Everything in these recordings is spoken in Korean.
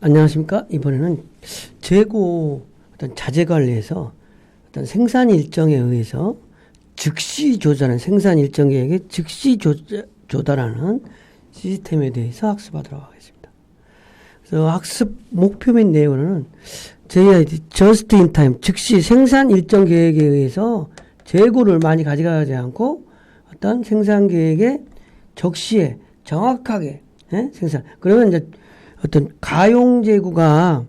안녕하십니까? 이번에는 재고 어떤 자재 관리에서 어떤 생산 일정에 의해서 즉시 조달하는 생산 일정 계획에 즉시 조달하는 시스템에 대해서 학습하도록 하겠습니다. 그래서 학습 목표 및 내용은 JIT Just in Time 즉시 생산 일정 계획에 의해서 재고를 많이 가져가지 않고 어떤 생산 계획에 적시에 정확하게 생산. 그러면 이제 어떤 가용 재고가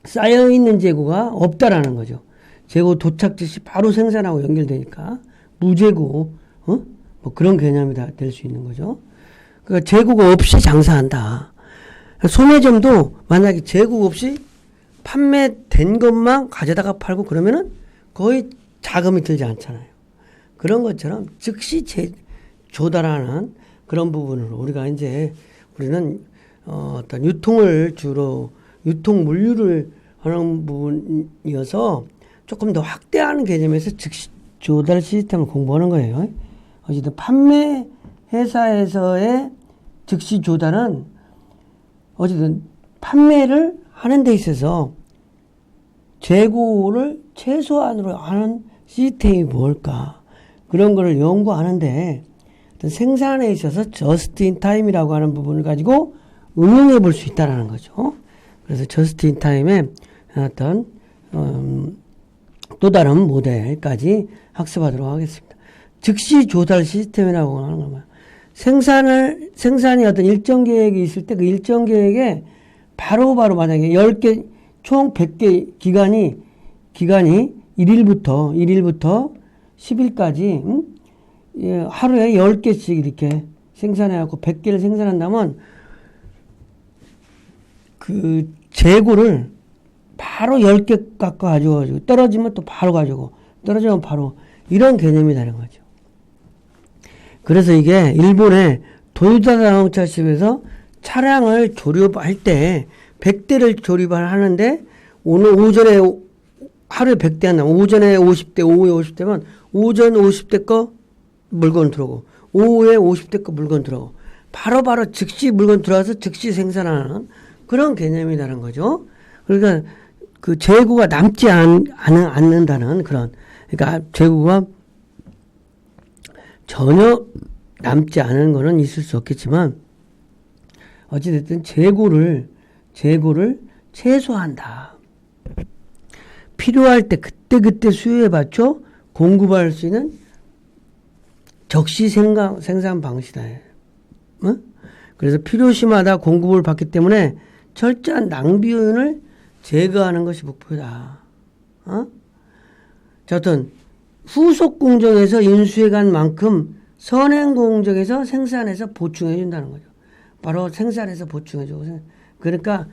쌓여 있는 재고가 없다라는 거죠. 재고 도착 즉시 바로 생산하고 연결되니까 무재고 뭐 그런 개념이 다 될 수 있는 거죠. 그러니까 재고가 없이 장사한다. 소매점도 만약에 재고 없이 판매된 것만 가져다가 팔고 그러면은 거의 자금이 들지 않잖아요. 그런 것처럼 즉시 조달하는 그런 부분을 우리는 어떤 유통을 주로 유통 물류를 하는 부분이어서 조금 더 확대하는 개념에서 즉시 조달 시스템을 공부하는 거예요. 어쨌든 판매 회사에서의 즉시 조달은 어쨌든 판매를 하는 데 있어서 재고를 최소한으로 하는 시스템이 뭘까? 그런 거를 연구하는데 어떤 생산에 있어서 저스트 인 타임이라고 하는 부분을 가지고 응용해 볼 수 있다는 거죠. 그래서 저스트 인 타임의 어떤 또 다른 모델까지 학습하도록 하겠습니다. 즉시 조달 시스템이라고 하는 겁니다. 생산이 어떤 일정 계획이 있을 때 그 일정 계획에 바로바로 만약에 10개, 총 100개 기간이 1일부터 10일까지, 하루에 10개씩 이렇게 생산해갖고 100개를 생산한다면 그 재고를 바로 10개 갖고 가지고 떨어지면 또 바로 가지고 떨어지면 바로 이런 개념이 되는 거죠. 그래서 이게 일본의 도요타 자동차십에서 차량을 조립할 때 100대를 조립을 하는데 오늘 오전에 하루에 100대 한다면 오전에 50대 오후에 50대면 오전 50대 거 물건 들어오고 오후에 50대 거 물건 들어오고 바로바로 즉시 물건 들어와서 즉시 생산하는 그런 개념이라는 거죠. 그러니까 그 재고가 남지 않는다는 그런, 그러니까 재고가 전혀 남지 않은 거는 있을 수 없겠지만 어찌됐든 재고를 최소화한다. 필요할 때 그때 수요에 맞춰 공급할 수 있는 적시 생산 방식이다. 그래서 필요시마다 공급을 받기 때문에 철저한 낭비율을 제거하는 것이 목표다. 자, 어떤 후속 공정에서 인수해 간 만큼 선행 공정에서 생산해서 보충해 준다는 거죠. 바로 생산해서 보충해 주고. 그러니까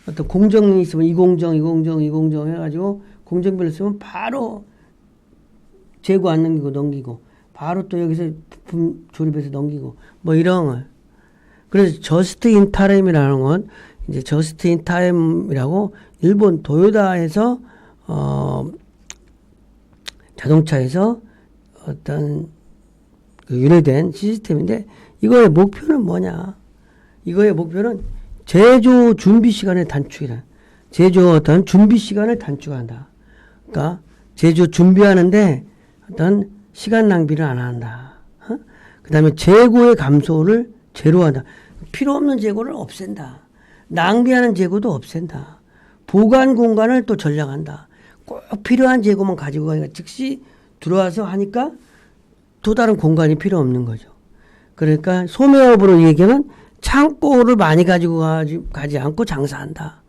어떤 공정이 있으면 이 공정 해가지고 공정별로 쓰면 바로 재고 안 넘기고 바로 또 여기서 부품 조립해서 넘기고 뭐 이런 거. 그래서 저스트 인 타임이라는 건 이제 저스트 인 타임이라고 일본 도요타에서 자동차에서 어떤 그 윤회된 시스템인데 이거의 목표는 뭐냐? 이거의 목표는 제조 준비 시간의 단축이다. 제조 어떤 준비 시간을 단축한다. 그러니까 제조 준비하는데 어떤 시간 낭비를 안 한다. 그 다음에 재고의 감소를 제로한다. 필요 없는 재고를 없앤다. 낭비하는 재고도 없앤다. 보관 공간을 또 전략한다. 꼭 필요한 재고만 가지고 가니까 즉시 들어와서 하니까 또 다른 공간이 필요 없는 거죠. 그러니까 소매업으로 얘기하면 창고를 많이 가지고 가지 않고 장사한다.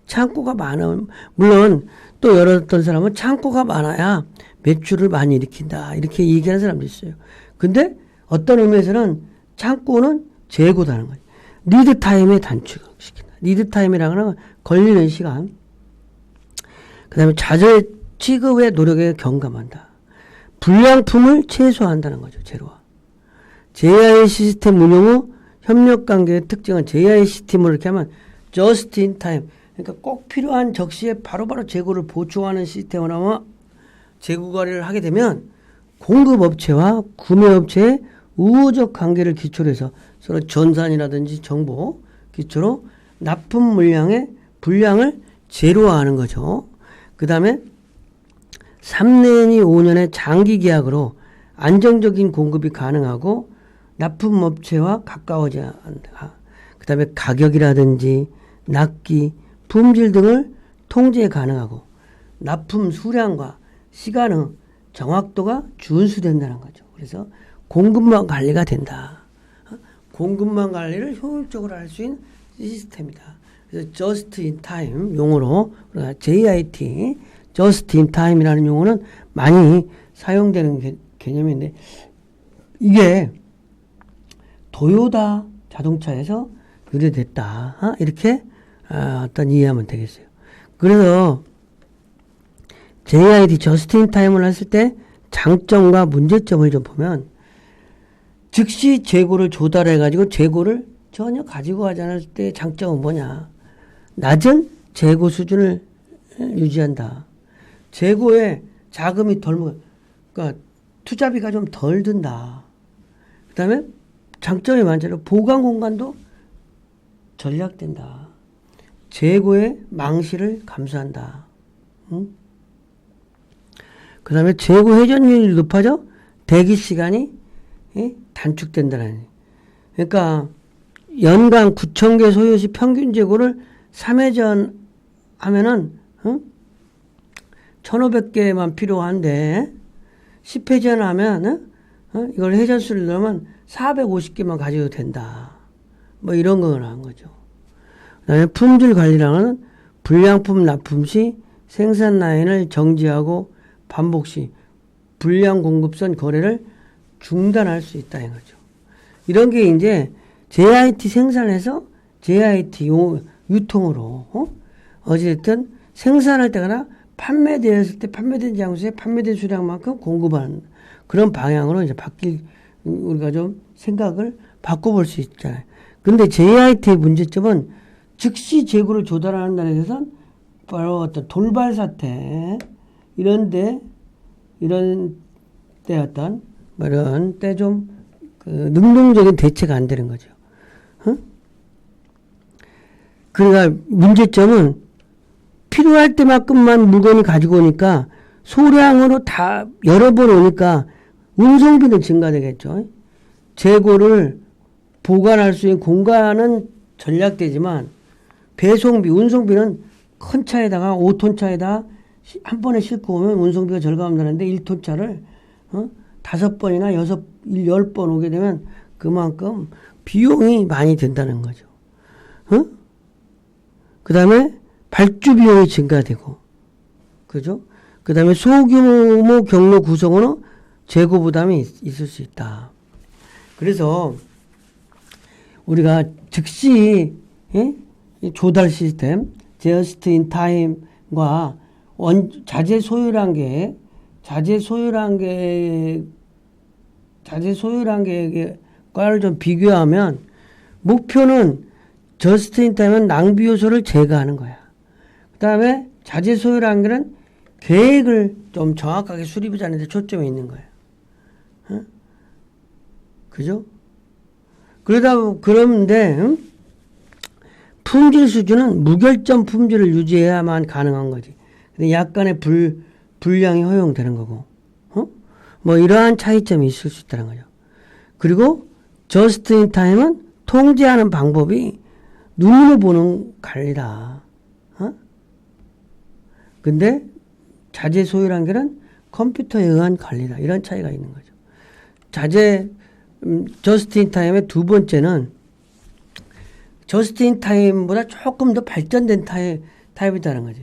창고가 많으면 물론 또 여러 어떤 사람은 창고가 많아야 매출을 많이 일으킨다. 이렇게 얘기하는 사람도 있어요. 근데 어떤 의미에서는 창고는 재고다는 거예요. 리드 타임에 단축시킨다. 리드 타임이라는 건 걸리는 시간. 그 다음에 자재 취급의 노력에 경감한다. 불량품을 최소화한다는 거죠. 제로화. JI 시스템 운용 후 협력 관계의 특징은 JI 시스템으로 이렇게 하면 just in time. 그러니까 꼭 필요한 적시에 바로바로 재고를 보충하는 시스템을 하면 재고 관리를 하게 되면 공급업체와 구매업체의 우호적 관계를 기초로 해서 서로 전산이라든지 정보 기초로 납품 물량의 불량을 제로화하는 거죠. 그 다음에 3년이 5년의 장기 계약으로 안정적인 공급이 가능하고 납품업체와 가까워져야 한다. 그 다음에 가격이라든지 납기, 품질 등을 통제 가능하고 납품 수량과 시간의 정확도가 준수된다는 거죠. 그래서 공급망 관리가 된다. 공급망 관리를 효율적으로 할 수 있는 시스템이다. 그래서 just in time 용어로 JIT, just in time이라는 용어는 많이 사용되는 개념인데 이게 도요타 자동차에서 유래됐다. 이렇게 어떤 이해하면 되겠어요. 그래서 JIT, just in time을 했을 때 장점과 문제점을 좀 보면 즉시 재고를 조달해가지고 재고를 전혀 가지고 가지 않을 때 장점은 뭐냐. 낮은 재고 수준을 유지한다. 재고에 자금이 그러니까 투자비가 좀 덜 든다. 그 다음에 장점이 많잖아요. 보관 공간도 전략된다. 재고의 망실을 감수한다. 응? 그 다음에 재고 회전율이 높아져 대기 시간이 단축된다는. 그러니까 연간 9,000개 소요시 평균 재고를 3회전 하면은 1,500개만 필요한데 10회전 하면 이걸 회전수를 넣으면 450개만 가져도 된다. 뭐 이런 걸 한 거죠. 그다음에 품질 관리랑은 불량품 납품 시 생산 라인을 정지하고 반복 시 불량 공급선 거래를 중단할 수 있다는 거죠. 이런 게 이제 JIT 생산해서 JIT 유통으로 어쨌든 생산할 때거나 판매되었을 때 판매된 장소에 판매된 수량만큼 공급하는 그런 방향으로 이제 우리가 좀 생각을 바꿔볼 수 있잖아요. 근데 JIT의 문제점은 즉시 재고를 조달한다는 데서는 바로 어떤 돌발 사태 이런 때 어떤 이런 때 좀 능동적인 대처가 안 되는 거죠. 그러니까 문제점은 필요할 때만큼만 물건이 가지고 오니까 소량으로 다 여러 번 오니까 운송비는 증가되겠죠. 재고를 보관할 수 있는 공간은 전략되지만 배송비, 운송비는 큰 차에다가 5톤 차에다 한 번에 싣고 오면 운송비가 절감되는데 1톤 차를 5번이나 10번 오게 되면 그만큼 비용이 많이 든다는 거죠. 그 다음에 발주 비용이 증가되고, 그죠? 그 다음에 소규모 경로 구성으로 재고 부담이 있을 수 있다. 그래서 우리가 즉시 조달 시스템, just in time과 자재 소유량 계획과를 좀 비교하면 목표는 just in time은 낭비 요소를 제거하는 거야. 그 다음에 자재 소유량계는 계획을 좀 정확하게 수립하자는 데 초점이 있는 거예요. 그죠? 그런데 품질 수준은 무결점 품질을 유지해야만 가능한 거지. 근데 약간의 불량이 허용되는 거고, 뭐 이러한 차이점이 있을 수 있다는 거죠. 그리고 just in time은 통제하는 방법이 눈으로 보는 관리다. 근데 자재 소유량계는 컴퓨터에 의한 관리다. 이런 차이가 있는 거죠. just in time의 두 번째는 just in time보다 조금 더 발전된 타입이다는 거죠.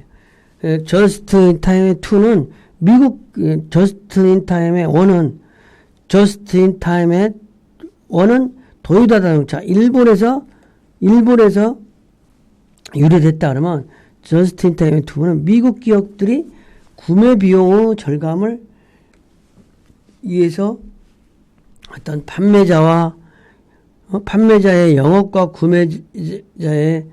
just in time의 2는 미국 just in time의 1은 just in time의 1은 도요타 자동차 일본에서 유래됐다 그러면 just in time의 2는 미국 기업들이 구매 비용의 절감을 위해서 어떤 판매자의 영업과 구매자의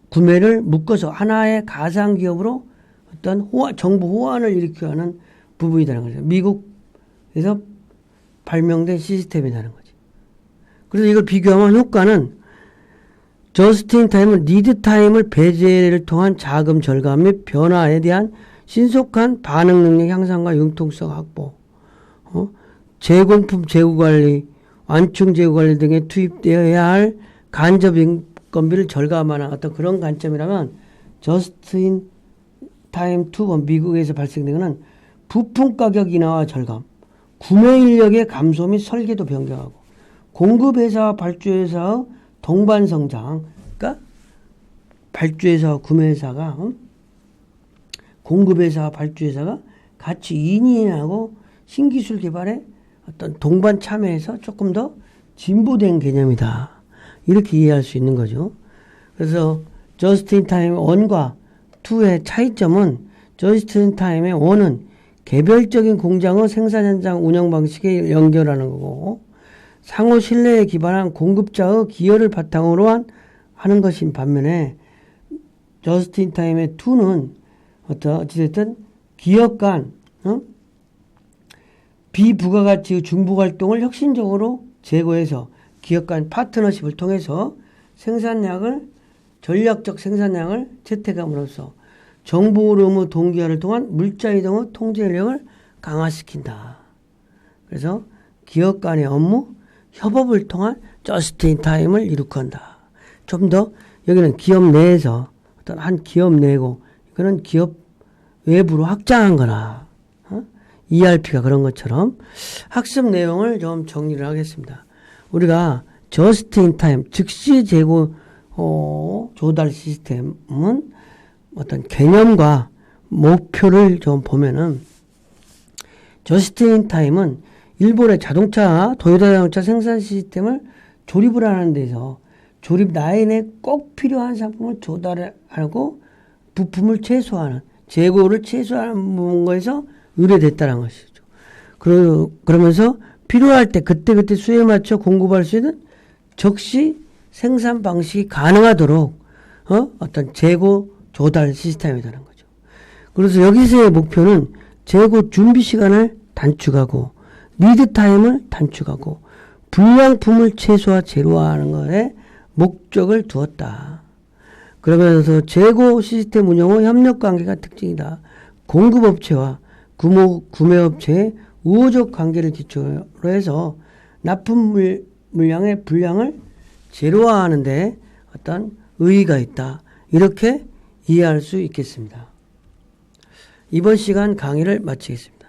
구매를 묶어서 하나의 가상 기업으로 어떤 정보 호환을 일으켜 하는 부분이라는 거죠. 미국에서 발명된 시스템이라는 거죠. 그래서 이걸 비교하면 효과는 저스트 인 타임은 리드 타임을 배제를 통한 자금 절감 및 변화에 대한 신속한 반응 능력 향상과 융통성 확보, 제공품 재고 관리, 완충 재고 관리 등에 투입되어야 할 간접 인건비를 절감하는 어떤 그런 관점이라면 저스트 인 타임 2번 미국에서 발생된 것은 부품 가격 인하와 절감, 구매 인력의 감소 및 설계도 변경하고 공급회사와 발주회사의 동반 성장, 그러니까 발주회사와 구매회사가 공급회사와 발주회사가 같이 인이하고 신기술 개발에 어떤 동반 참여해서 조금 더 진보된 개념이다. 이렇게 이해할 수 있는 거죠. 그래서 저스트 인 타임 1과 2의 차이점은 저스트 인 타임의 1은 개별적인 공장의 생산 현장 운영 방식에 연결하는 거고 상호 신뢰에 기반한 공급자의 기여를 바탕으로 하는 것인 반면에 저스트 인 타임의 2는 어찌됐든 기업 간 비부가가치의 중부활동을 혁신적으로 제고해서 기업 간 파트너십을 통해서 생산량을 전략적 생산량을 채택함으로써 정보 흐름의 동기화를 통한 물자 이동의 통제력을 강화시킨다. 그래서 기업 간의 업무 협업을 통한 저스트 인 타임을 이룩한다. 좀 더 여기는 기업 내에서 어떤 한 기업 내고 이거는 기업 외부로 확장한 거라. ERP가 그런 것처럼 학습 내용을 좀 정리를 하겠습니다. 우리가 저스트 인 타임 즉시 재고 조달 시스템은 어떤 개념과 목표를 좀 보면은 저스트 인 타임은 일본의 도요타 자동차 생산 시스템을 조립을 하는 데서 조립 라인에 꼭 필요한 상품을 조달하고 부품을 최소화하는 재고를 최소화하는 거에서 의뢰됐다는 것이죠. 그러면서 필요할 때 그때그때 수요에 맞춰 공급할 수 있는 적시 생산 방식이 가능하도록 어떤 재고 조달 시스템이라는 거죠. 그래서 여기서의 목표는 재고 준비 시간을 단축하고 리드 타임을 단축하고 불량품을 최소화 제로화하는 것에 목적을 두었다. 그러면서 재고 시스템 운영의 협력 관계가 특징이다. 공급업체와 구매업체의 우호적 관계를 기초로 해서 납품 물량의 불량을 제로화하는 데 어떤 의의가 있다. 이렇게 이해할 수 있겠습니다. 이번 시간 강의를 마치겠습니다.